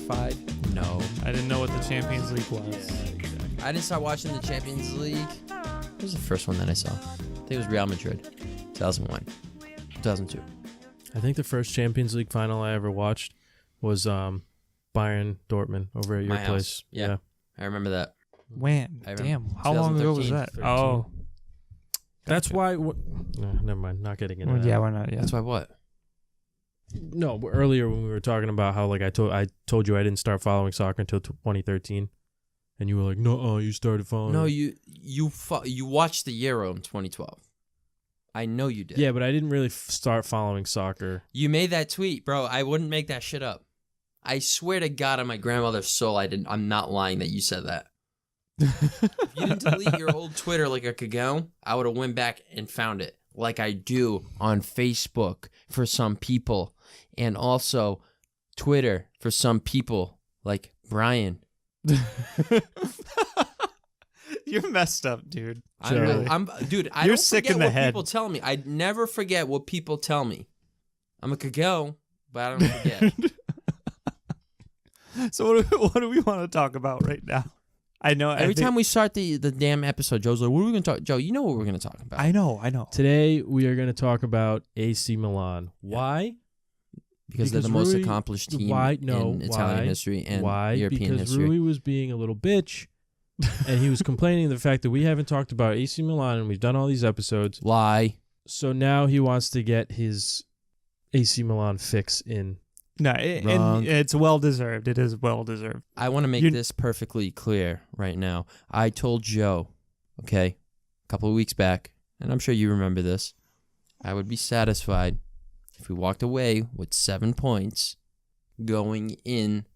satisfied? No. I didn't know what the Champions League was. I didn't start watching the Champions League. What was the first one that I saw? I think it was Real Madrid. 2001. 2002. I think the first Champions League final I ever watched was Bayern Dortmund over at your My house. place. Yeah. I remember that. When? I remember. Damn. How long ago was that? 13. Oh. That's why... No, never mind. Not getting into that. Yeah, why not? Yeah. That's why what? No, but earlier when we were talking about how like I told you I didn't start following soccer until 2013, and you were like, no, you started following. No, you watched the Euro in 2012. I know you did. Yeah, but I didn't really start following soccer. You made that tweet, bro. I wouldn't make that shit up. I swear to God on my grandmother's soul, I didn't. I'm not lying that you said that. If you didn't delete your old Twitter like a cagone, I would have went back and found it, like I do on Facebook for some people, and also Twitter for some people, like Brian. You're messed up, dude. Dude, I You're don't sick forget in the what head. people tell me. I never forget what people tell me. I'm a cagone, but I don't forget. So what do we want to talk about right now? I know. Every time we start the damn episode, Joe's like, what are we going to talk? Joe, you know what we're going to talk about. I know. Today we are going to talk about AC Milan. Why? Because they're the most accomplished team in Italian history and European history. Because Rui was being a little bitch, and he was complaining the fact that we haven't talked about AC Milan, and we've done all these episodes. Lie. So now he wants to get his AC Milan fix in. No, and it's well deserved. It is well deserved. I want to make this perfectly clear right now. I told Joe, okay, a couple of weeks back, and I'm sure you remember this, I would be satisfied if we walked away with 7 points going in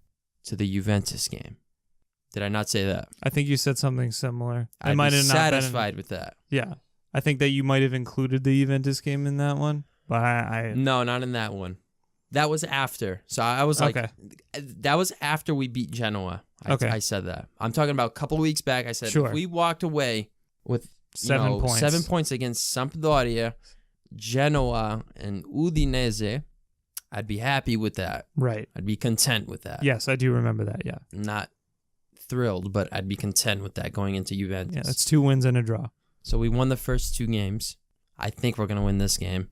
to the Juventus game. Did I not say that? I think you said something similar. I'd be satisfied with that. Yeah. I think that you might have included the Juventus game in that one, but I No, not in that one. That was after. So I was like, that was after we beat Genoa. I said that. I'm talking about a couple of weeks back. I said, if we walked away with 7 points. 7 points against Sampdoria, Genoa, and Udinese, I'd be happy with that. Right. I'd be content with that. Yes, I do remember that, yeah. Not thrilled, but I'd be content with that going into Juventus. Yeah, that's 2 wins and a draw. So we won the first 2 games. I think we're going to win this game.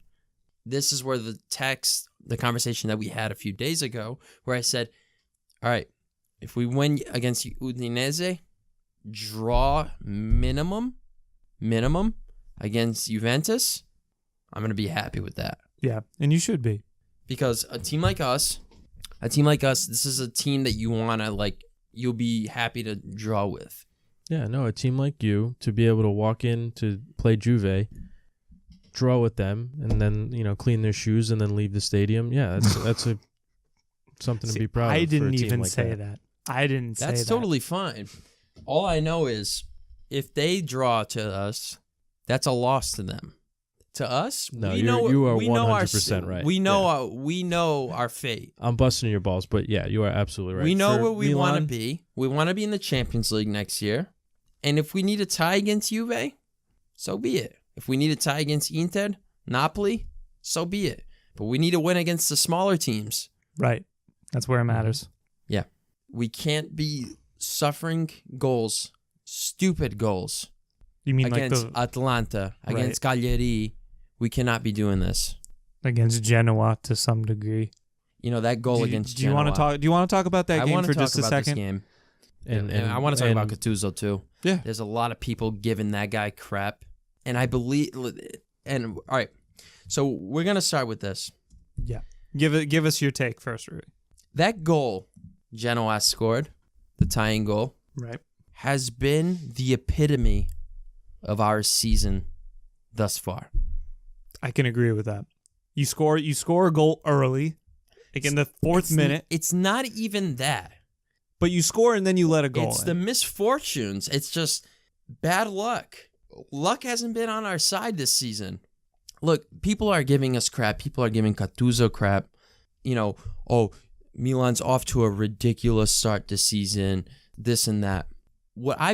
This is where the conversation that we had a few days ago, where I said, all right, if we win against Udinese, draw minimum against Juventus, I'm going to be happy with that. Yeah, and you should be. Because a team like us, this is a team that you want to, you'll be happy to draw with. Yeah, no, a team like you, to be able to walk in to play Juve, draw with them, and then, clean their shoes and then leave the stadium. Yeah, that's something to be proud of. I didn't even like say that. I didn't say that. That's totally fine. All I know is if they draw to us, that's a loss to them. To us, no, you are 100% right. We know our fate. I'm busting your balls, but yeah, you are absolutely right. We know where we want to be. We want to be in the Champions League next year. And if we need a tie against Juve, so be it. If we need a tie against Inter, Napoli, so be it. But we need to win against the smaller teams. Right. That's where it matters. Yeah. We can't be suffering goals, stupid goals. You mean against Atalanta, against Cagliari. We cannot be doing this. Against Genoa to some degree. That goal against Genoa. Do you want to talk about that game for just a second? This game. And I want to talk about Gattuso too. Yeah. There's a lot of people giving that guy crap. And I believe, all right, so we're going to start with this. Yeah. Give us your take first, Rui. That goal Genoa scored, the tying goal, right, has been the epitome of our season thus far. I can agree with that. You score a goal early, in the 4th minute. It's not even that. But you score and then you let a goal It's the misfortunes. It's just bad luck. Luck hasn't been on our side this season. Look, people are giving us crap. People are giving Gattuso crap. Milan's off to a ridiculous start this season, this and that. What I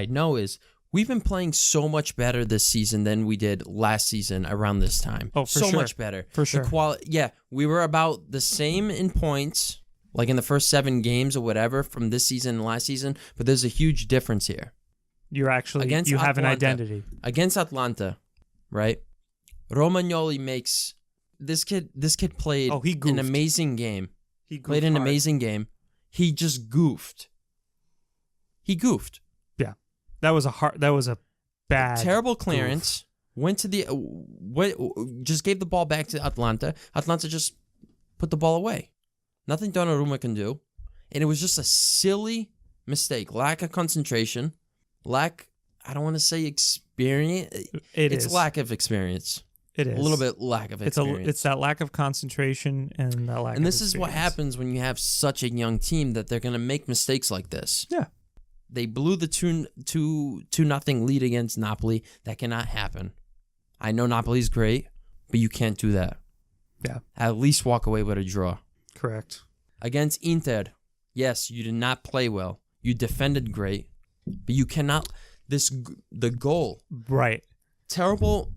know is we've been playing so much better this season than we did last season around this time. Oh, for sure. So much better. For sure. We were about the same in points like in the first 7 games or whatever from this season and last season, but there's a huge difference here. You're actually Against you have an Atalanta. identity. Against Atlanta, right? Romagnoli makes this kid played He goofed. an amazing game. He goofed Played an hard. amazing game. He just goofed. He goofed. Yeah, that was a bad Terrible clearance. Went to the just gave the ball back to Atlanta. Atlanta just put the ball away. Nothing Donnarumma can do, and it was just a silly mistake. Lack of concentration. I don't want to say experience. It's lack of experience. It is A little bit lack of experience. It's that lack of concentration and that lack. And of this is what experience. happens when you have such a young team that they're going to make mistakes like this. Yeah. They blew the 2-0 lead against Napoli. That cannot happen. I know Napoli's great, but you can't do that. Yeah. At least walk away with a draw. Correct. Against Inter, yes, you did not play well. You defended great, but you cannot. The goal. Right. Terrible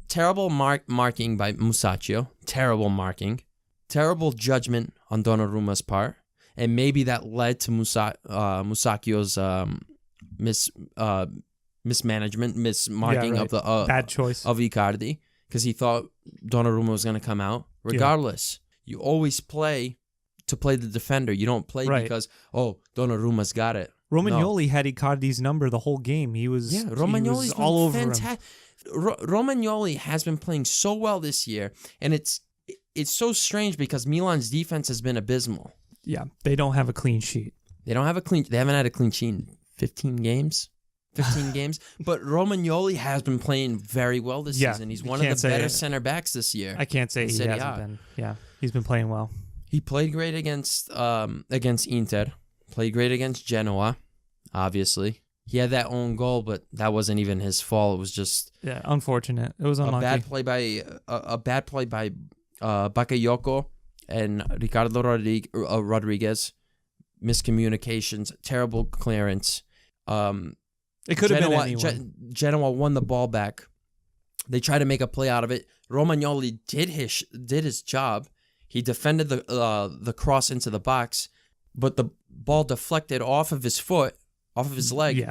marking by Musacchio. Terrible marking. Terrible judgment on Donnarumma's part. And maybe that led to Musacchio's mismanagement, mismarking of the bad choice of Icardi, because he thought Donnarumma was going to come out. Regardless, you always play to play the defender. You don't play because Donnarumma's got it. Romagnoli had Icardi's number the whole game. Romagnoli's all over him. Romagnoli has been playing so well this year, and it's so strange because Milan's defense has been abysmal. Yeah, they don't have a clean sheet. They haven't had a clean sheet in 15 games. But Romagnoli has been playing very well this season. He's one of the better center backs this year. I can't say he Serie hasn't A. been. Yeah, he's been playing well. He played great against Inter. Played great against Genoa, obviously. He had that own goal, but that wasn't even his fault. It was just unfortunate. It was unlucky. A bad play by Bakayoko and Ricardo Rodriguez. Miscommunications, terrible clearance. It could have been anyone. Genoa won the ball back. They tried to make a play out of it. Romagnoli did his job. He defended the cross into the box, but the ball deflected off of his foot, off of his leg,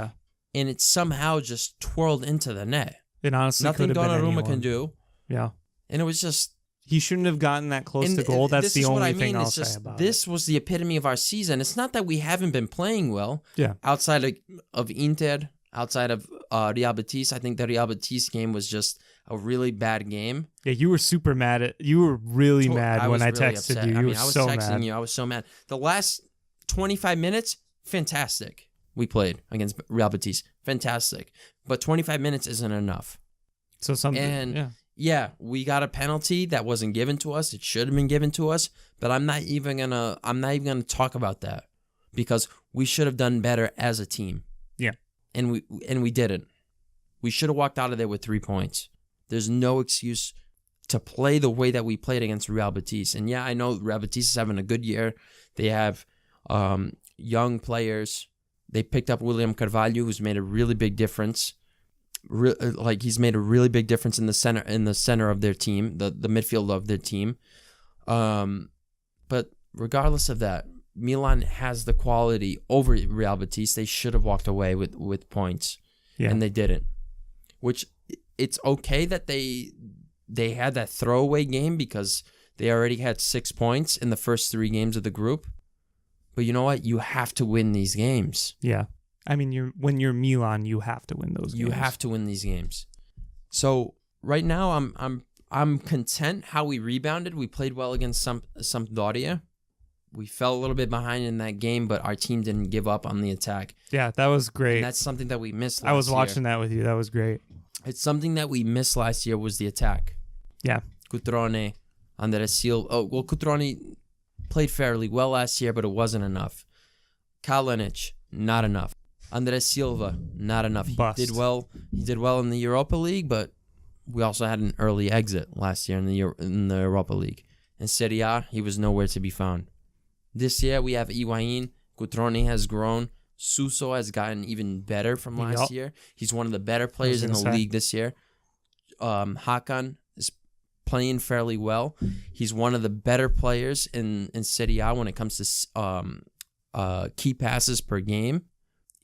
and it somehow just twirled into the net. It honestly nothing could have been Donnarumma anyone. can do. Yeah, and it was just he shouldn't have gotten that close to goal. That's the only thing I'll say about it. This was the epitome of our season. It's not that we haven't been playing well. Yeah, outside of Inter, outside of Real Betis, I think the Real Betis game was just a really bad game. Yeah, you were You were really mad when I texted upset. you. I was so texting mad. you. I was so mad. The last 25 minutes, fantastic. We played against Real Betis. Fantastic. But 25 minutes isn't enough. So something. And yeah, we got a penalty that wasn't given to us. It should have been given to us, but I'm not even gonna talk about that because we should have done better as a team. Yeah. And we didn't. We should have walked out of there with 3 points. There's no excuse to play the way that we played against Real Betis. And yeah, I know Real Betis is having a good year. They have young players. They picked up William Carvalho, who's made a really big difference. He's made a really big difference in the center of their team, the midfield of their team. But regardless of that, Milan has the quality over Real Betis. They should have walked away with points, and they didn't. Which it's okay that they had that throwaway game because they already had 6 points in the first 3 games of the group. But you know what? You have to win these games. Yeah. I mean, when you're Milan, you have to win those games. You have to win these games. So right now, I'm content how we rebounded. We played well against Sampdoria. We fell a little bit behind in that game, but our team didn't give up on the attack. Yeah, that was great. And that's something that we missed last year. I was watching that with you. That was great. It's something that we missed last year was the attack. Yeah. Cutrone, Andres Silva. Cutrone played fairly well last year, but it wasn't enough. Kalinic, not enough. Andres Silva, not enough. Bust. He did well in the Europa League, but we also had an early exit last year in the Europa League. In Serie A, he was nowhere to be found. This year, we have Higuain. Cutrone has grown. Suso has gotten even better from last year. He's one of the better players in the league this year. Hakan is playing fairly well. He's one of the better players in Serie A when it comes to key passes per game.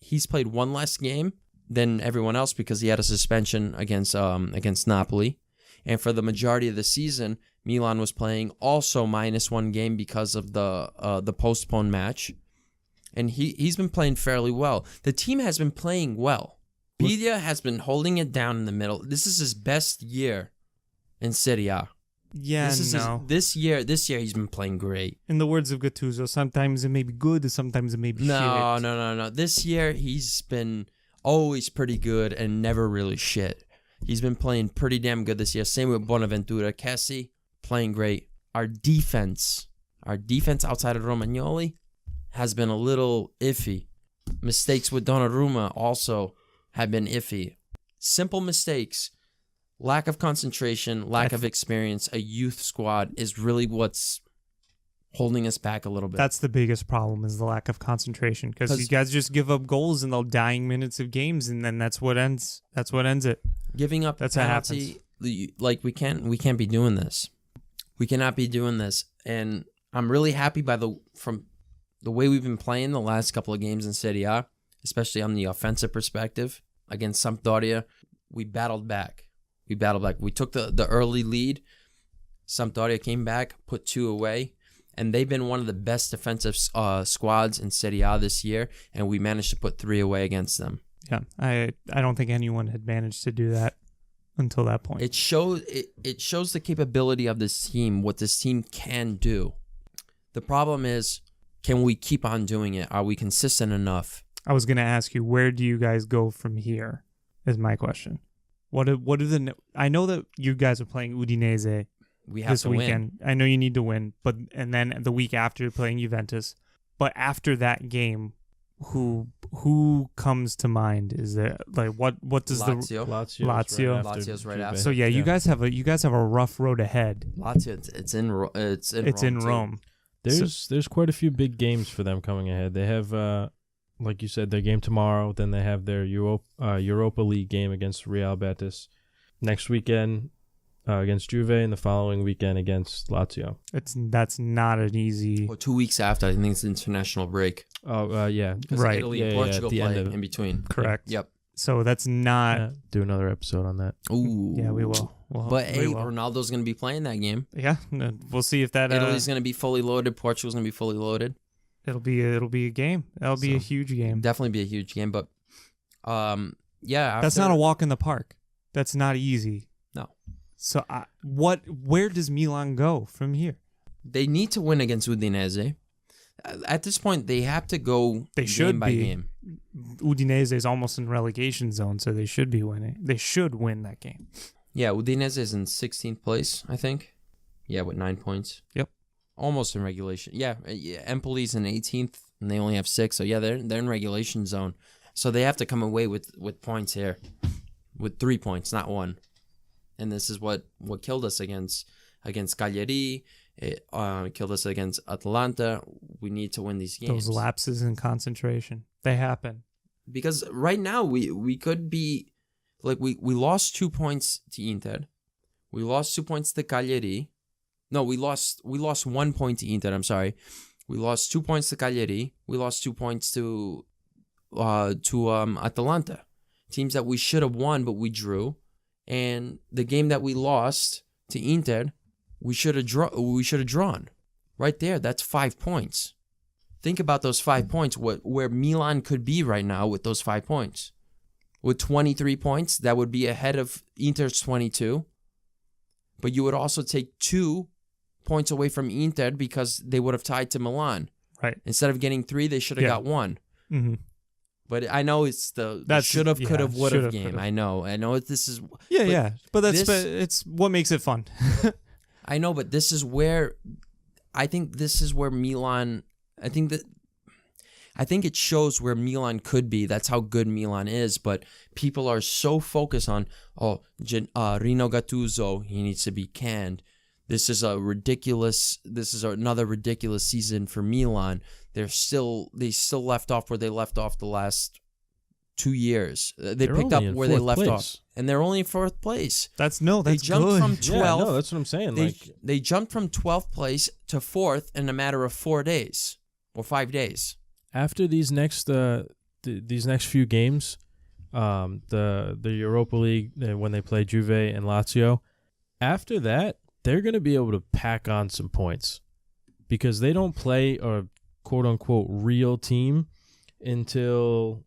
He's played one less game than everyone else because he had a suspension against Napoli. And for the majority of the season, Milan was playing also -1 game because of the postponed match. And he's been playing fairly well. The team has been playing well. Piglia has been holding it down in the middle. This is his best year in Serie A. Yeah, This year he's been playing great. In the words of Gattuso, sometimes it may be good, sometimes it may be shit. No. This year he's been always pretty good and never really shit. He's been playing pretty damn good this year. Same with Bonaventura. Kessie, playing great. Our defense outside of Romagnoli has been a little iffy. Mistakes with Donnarumma also have been iffy. Simple mistakes. Lack of concentration, lack of experience, a youth squad is really what's holding us back a little bit. That's the biggest problem, is the lack of concentration, because you guys just give up goals in the dying minutes of games, and then that's what ends it. Giving up that's penalty, like we can't be doing this. We cannot be doing this, and I'm really happy from the way we've been playing the last couple of games in Serie A, especially on the offensive perspective against Sampdoria. We battled back. We took the early lead. Sampdoria came back, put 2 away, and they've been one of the best defensive squads in Serie A this year, and we managed to put 3 away against them. Yeah, I don't think anyone had managed to do that until that point. It shows the capability of this team, what this team can do. The problem is, can we keep on doing it? Are we consistent enough? I was going to ask you, where do you guys go from here, is my question. What are I know that you guys are playing Udinese this weekend. Win. I know you need to win, and then the week after you're playing Juventus. But after that game, who comes to mind? Is there what does Lazio. Lazio's right after. So yeah, you guys have a rough road ahead. Lazio, it's in Rome. There's quite a few big games for them coming ahead. They have like you said, their game tomorrow. Then they have their Europa League game against Real Betis next weekend against Juve, and the following weekend against Lazio. That's not an easy. Well, 2 weeks after, I think it's international break. Oh yeah, right. Italy and Portugal play in between. Correct. Yep. So that's not. Yeah, do another episode on that. Ooh. Yeah, we will. But hey, Ronaldo's going to be playing that game. Yeah, we'll see if that. Italy's going to be fully loaded. Portugal's going to be fully loaded. It'll be a game. That'll be a huge game. Definitely be a huge game, but yeah. That's not a walk in the park. That's not easy. No. So where does Milan go from here? They need to win against Udinese. At this point, they have to go game by game. Udinese is almost in relegation zone, so they should be winning. They should win that game. Yeah, Udinese is in 16th place, I think. Yeah, with 9 points. Yep. Almost in regulation. Yeah, Empoli's in 18th, and they only have 6. So yeah, they're in regulation zone. So they have to come away with points here, with 3 points, not 1. And this is what killed us against Cagliari. It killed us against Atalanta. We need to win these games. Those lapses in concentration, they happen. Because right now we could be like we lost 2 points to Inter. We lost 2 points to Cagliari. No, we lost 1 point to Inter. I'm sorry. We lost 2 points to Cagliari. We lost 2 points to Atalanta. Teams that we should have won, but we drew. And the game that we lost to Inter, we should have drawn. Right there, that's 5 points. Think about those 5 points. Where Milan could be right now with those 5 points. With 23 points, that would be ahead of Inter's 22. But you would also take 2 points away from Inter because they would have tied to Milan. Right. Instead of getting 3, they should have got 1. Mm-hmm. But I know it's the should have, could have, would have game. Could've. I know. This is. Yeah. But it's what makes it fun. I know, but this is where Milan. I think it shows where Milan could be. That's how good Milan is. But people are so focused on Rino Gattuso. He needs to be canned. This is another ridiculous season for Milan. They still left off where they left off the last 2 years. They They're picked up only in where they fourth left place. off, and they're only in 4th place. That's They jumped good. from 12th. Yeah, no, that's what I'm saying. They jumped from 12th place to 4th in a matter of 4 days or 5 days. After these next these next few games, the Europa League when they play Juve and Lazio, after that they're going to be able to pack on some points because they don't play a quote unquote real team until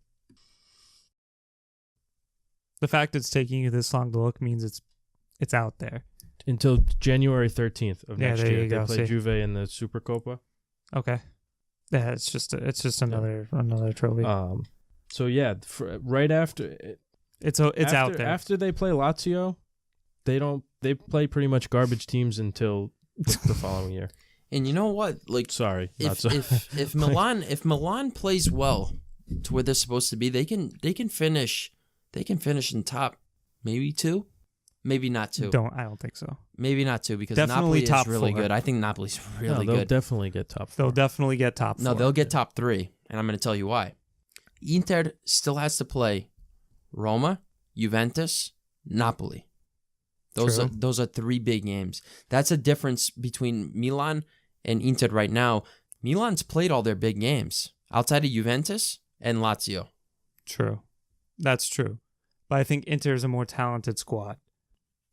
The fact it's taking you this long to look means it's out there. until January 13th of next there year. you They go, play see. Juve in the Supercopa. Okay. Yeah, it's just another trophy. So yeah, right after it's out there. After they play Lazio, they play pretty much garbage teams until the following year. And you know what? Like, Sorry, if Milan plays well to where they're supposed to be, they can finish in top, maybe 2, maybe not 2. I don't think so. Maybe not 2 because Definitely Napoli top is really 4. good. I think Napoli's really they'll good. definitely get top 4. They'll definitely get top 4. No, they'll get top 3, and I'm going to tell you why. Inter still has to play Roma, Juventus, Napoli. Those are 3 big games. That's a difference between Milan and Inter right now. Milan's played all their big games outside of Juventus and Lazio. True. That's true. But I think Inter is a more talented squad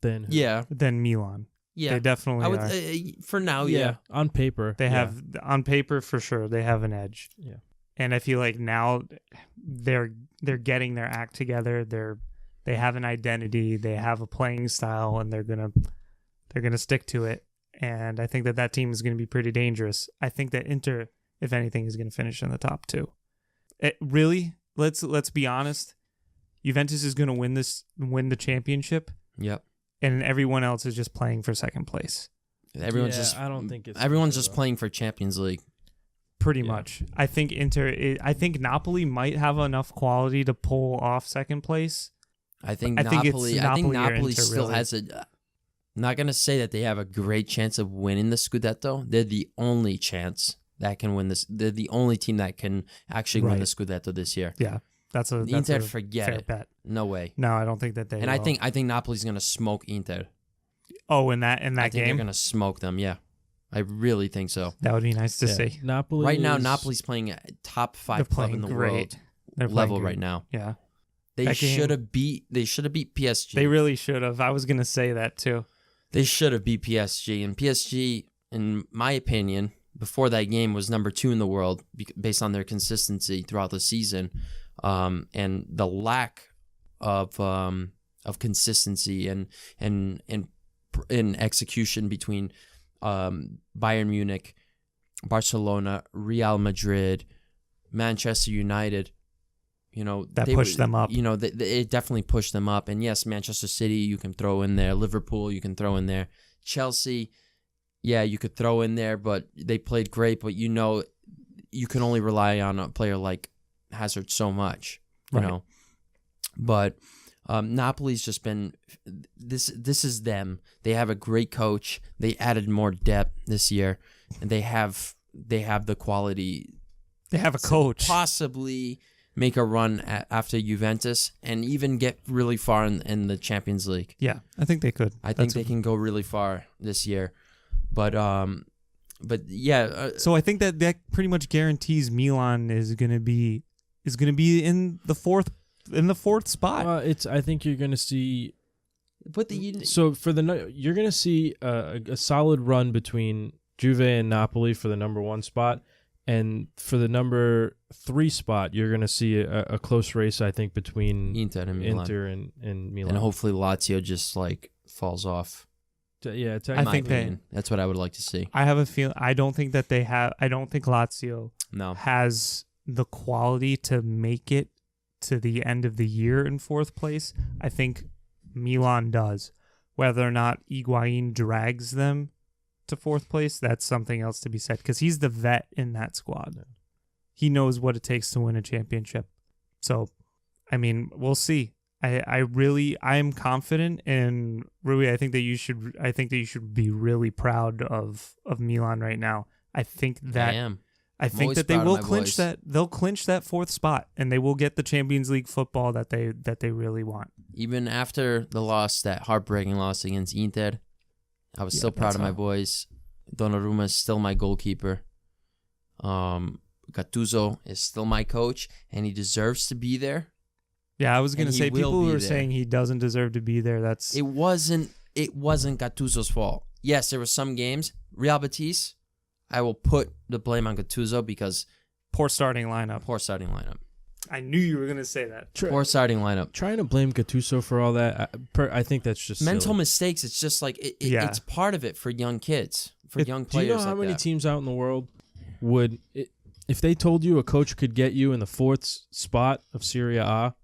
Then than Milan. Yeah. They definitely I would are. for now, on paper They have, on paper for sure, they have an edge. Yeah. And I feel like now they're getting their act together. They have an identity, they have a playing style, and they're gonna stick to it. And I think that team is gonna be pretty dangerous. I think that Inter, if anything, is gonna finish in the top 2. Let's be honest. Juventus is gonna win the championship. Yep. And everyone else is just playing for second place. Everyone's I don't think it's everyone's just playing for Champions League. Pretty much. I think I think Napoli might have enough quality to pull off second place. I think Napoli Napoli Inter, still really. has a. Not gonna say that they have a great chance of winning the Scudetto. They're the only chance that can win this. They're the only team that can actually win the Scudetto this year. Yeah, that's a Inter, forget fair it. bet. No way. No, I don't think that they. And will. I think Napoli's gonna smoke Inter. Oh, in that I think they're game, gonna smoke them. Yeah, I really think so. that would be nice to see. Napoli Right now, Napoli's playing a top 5 They're club playing in the great. world They're level playing right great. now. Yeah, They That game- should have beat PSG. they really should have. I was gonna say that too. They should have beat PSG, and PSG, in my opinion, before that game was number 2 in the world based on their consistency throughout the season, and the lack of consistency and execution between Bayern Munich, Barcelona, Real Madrid, Manchester United. You know, That pushed them up. You know, it definitely pushed them up. And yes, Manchester City, you can throw in there. Liverpool, you can throw in there. Chelsea, yeah, you could throw in there, but they played great. But you know, you can only rely on a player like Hazard so much, you know. But Napoli's just been this is them. They have a great coach. They added more depth this year, and they have the quality. They have a coach. Possibly make a run after Juventus and even get really far in the Champions League. Yeah, I think they could. I think they can go really far this year. But yeah. So I think that pretty much guarantees Milan is gonna be in the fourth spot. I think you're gonna see. But you're gonna see a solid run between Juve and Napoli for the number 1 spot. And for the number 3 spot, you're going to see a close race, I think, between Inter and Milan. and Milan. And hopefully Lazio just like falls off. Yeah, I think that's what I would like to see. I have a feeling. I don't think Lazio No. has the quality to make it to the end of the year in 4th place. I think Milan does. Whether or not Higuain drags them to 4th place, that's something else to be said, because he's the vet in that squad. He knows what it takes to win a championship. So, I mean, we'll see. I am confident, and Rui, I think that you should be really proud of Milan right now. I think that I am. I think always that they proud of will my clinch boys. that. They'll clinch that fourth spot, and they will get the Champions League football that they really want. Even after the loss, that heartbreaking loss against Inter, I was still proud of my boys. Donnarumma is still my goalkeeper. Gattuso is still my coach, and he deserves to be there. Yeah, I was gonna And he say will people who be are there. saying he doesn't deserve to be there. It wasn't Gattuso's fault. Yes, there were some games. Real Betis, I will put the blame on Gattuso because poor starting lineup. poor starting lineup. I knew you were gonna say that. Poor starting lineup. Trying to blame Gattuso for all that, I think that's just Mental silly. mistakes. It's just like Yeah. it's part of it for young kids, for young Do players. you know how like many that. teams out in the world would, if they told you a coach could get you in the fourth spot of Serie A,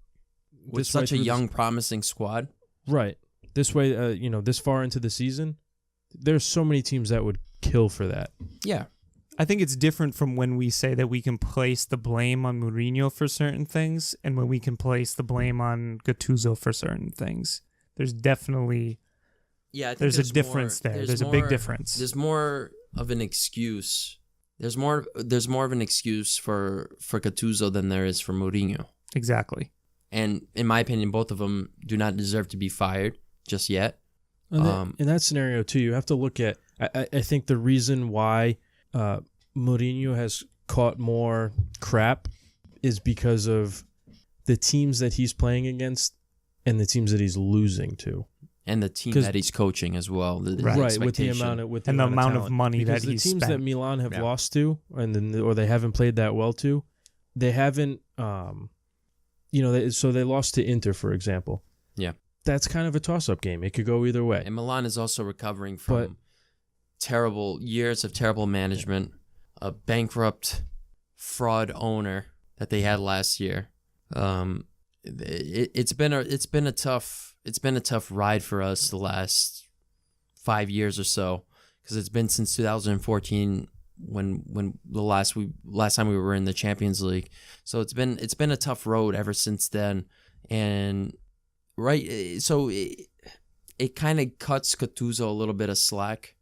with this way such a through young, promising squad? right, this way, this far into the season, there's so many teams that would kill for that. Yeah. I think it's different from when we say that we can place the blame on Mourinho for certain things, and when we can place the blame on Gattuso for certain things. There's definitely Yeah, I think there's a difference there. There's a big difference. There's more of an excuse. There's more of an excuse for Gattuso than there is for Mourinho. Exactly. And in my opinion, both of them do not deserve to be fired just yet. And in that scenario too, you have to look at. I think the reason why Mourinho has caught more crap is because of the teams that he's playing against and the teams that he's losing to. And the team that he's coaching as well. The Right, with the expectation. amount of of money because that the he's teams spent. that Milan have lost to, or they haven't played that well to, they haven't. So they lost to Inter, for example. Yeah. That's kind of a toss-up game. It could go either way. And Milan is also recovering from terrible years of terrible management, a bankrupt fraud owner that they had last year. It's been a tough ride for us the last 5 years or so, because it's been since 2014 when the last time we were in the Champions League. So it's been a tough road ever since then, and so it kind of cuts Gattuso a little bit of slack,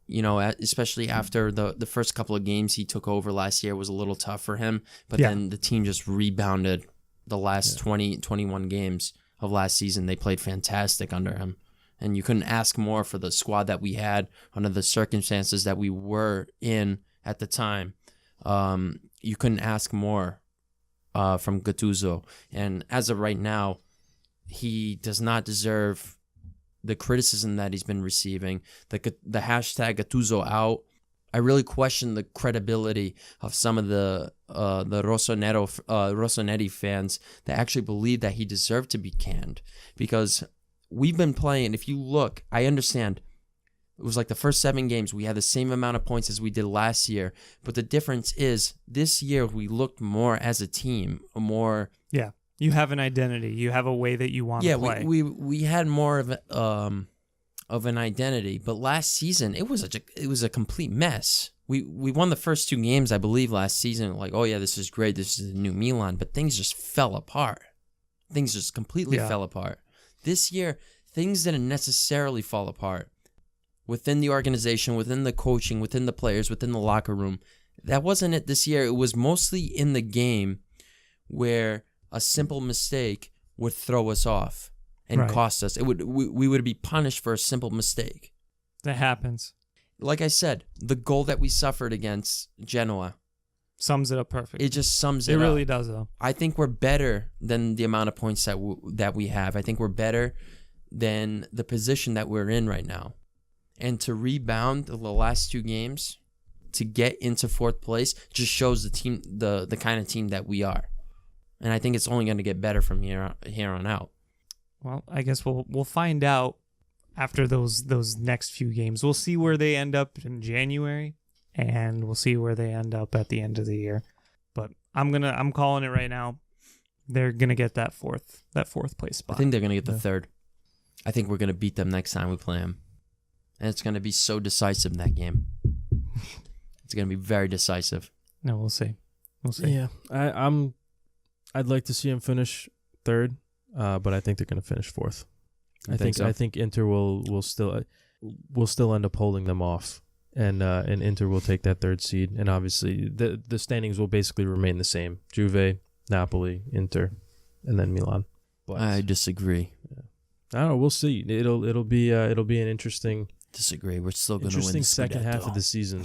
especially after the first couple of games he took over last year was a little tough for him, but then the team just rebounded. The last 21 games of last season, they played fantastic under him. And you couldn't ask more for the squad that we had under the circumstances that we were in at the time. You couldn't ask more from Gattuso. And as of right now, he does not deserve the criticism that he's been receiving. The hashtag Gattuso out. I really question the credibility of some of the Rossoneri fans that actually believe that he deserved to be canned, because we've been playing. If you look, I understand it was like the first 7 games we had the same amount of points as we did last year, but the difference is this year we looked more as a team, more. Yeah, you have an identity. You have a way that you want to play. Yeah, we had more of an identity, but last season it was a complete mess. We won the first 2 games, I believe, last season. Like, oh yeah, this is great. This is the new Milan, but things just fell apart. Things just completely fell apart. This year, things didn't necessarily fall apart within the organization, within the coaching, within the players, within the locker room. That wasn't it this year. It was mostly in the game where a simple mistake would throw us off and cost us. We would be punished for a simple mistake. That happens. Like I said, the goal that we suffered against Genoa Sums it up perfect. It just sums it It up. really does, though. I think we're better than the amount of points that we have. I think we're better than the position that we're in right now. And to rebound the last 2 games, to get into 4th place, just shows the team, the kind of team that we are. And I think it's only going to get better from here on out. Well, I guess we'll find out after those next few games. We'll see where they end up in January, and we'll see where they end up at the end of the year. But I'm calling it right now. They're gonna get that fourth place spot. I think they're going to get the 3rd. I think we're going to beat them next time we play them. And it's going to be so decisive in that game. It's going to be very decisive. No, we'll see. We'll see. Yeah, I'd like to see them finish 3rd, but I think they're going to finish 4th. I think Inter will still end up holding them off. and Inter will take that third seed. And obviously, the standings will basically remain the same: Juve, Napoli, Inter, and then Milan. But I disagree. I don't know. We'll see. It'll be an interesting. Disagree. We're still going to win. Interesting second half of the season.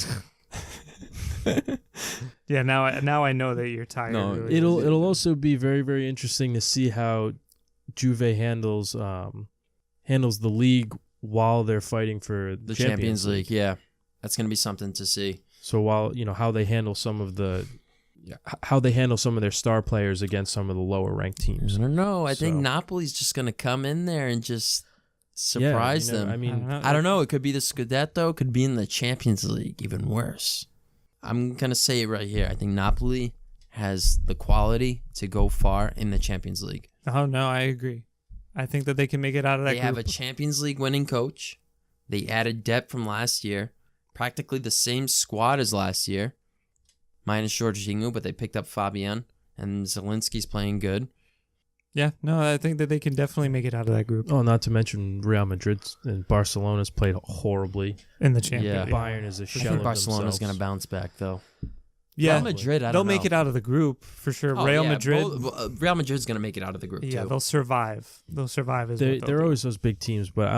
Yeah, now I know that you're tired. No, really. It'll also be very, very interesting to see how Juve handles the league while they're fighting for The Champions League. Yeah, that's going to be something to see. So while how they handle some of their star players against some of the lower ranked teams. I don't know. I think So- Napoli's just going to come in there and just surprise them. I mean, I don't know. It could be the Scudetto. It could be in the Champions League. Even worse. I'm going to say it right here. I think Napoli has the quality to go far in the Champions League. Oh no, I agree. I think that they can make it out of that They have a group. Champions League winning coach. They added depth from last year. Practically the same squad as last year. Minus Jorginho, but they picked up Fabian. And Zielinski's playing good. Yeah, no, I think that they can definitely make it out of that group oh, not to mention Real Madrid and Barcelona's played horribly. in the Champions. Yeah. League. Bayern is a I shell think of Barcelona's themselves. going to bounce back, though. Yeah, Real Madrid, I they'll don't make know. it out of the group for sure. Oh, Real yeah, Madrid, Real Madrid's going to make it out of the group, yeah, too. they'll survive. They'll survive as well. They're always those big teams, but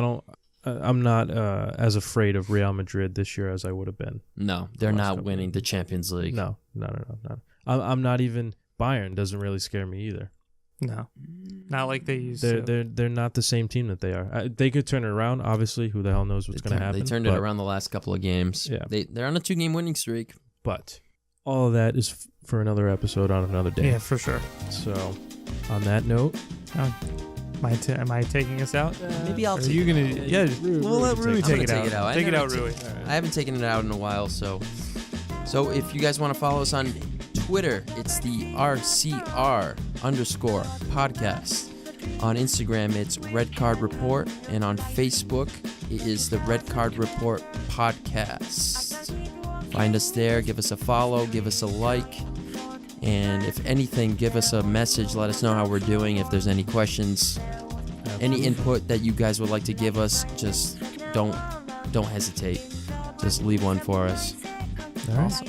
I'm not as afraid of Real Madrid this year as I would have been. No, they're last not couple winning the Champions League. No. I'm not even. Bayern doesn't really scare me either. No, not like they used to. They're not the same team that they are. They could turn it around. Obviously, who the hell knows what's going to happen? They turned it around the last couple of games. Yeah. They're on a 2-game winning streak. But all of that is for another episode on another day. Yeah, for sure. So, on that note, Am I taking us out? Maybe I'll Are take you gonna? it out. Yeah, Rui we'll let can Rui take take it it out. out. Take it out. I Take it never out, take- Rui. I haven't taken it out in a while, so if you guys want to follow us on Twitter, it's the RCR_ podcast. On Instagram, it's Red Card Report, and on Facebook, it is the Red Card Report podcast. Find us there, give us a follow, give us a like, and if anything, give us a message. Let us know how we're doing. If there's any questions, any input that you guys would like to give us, just don't hesitate. Just leave one for us. all right. Awesome.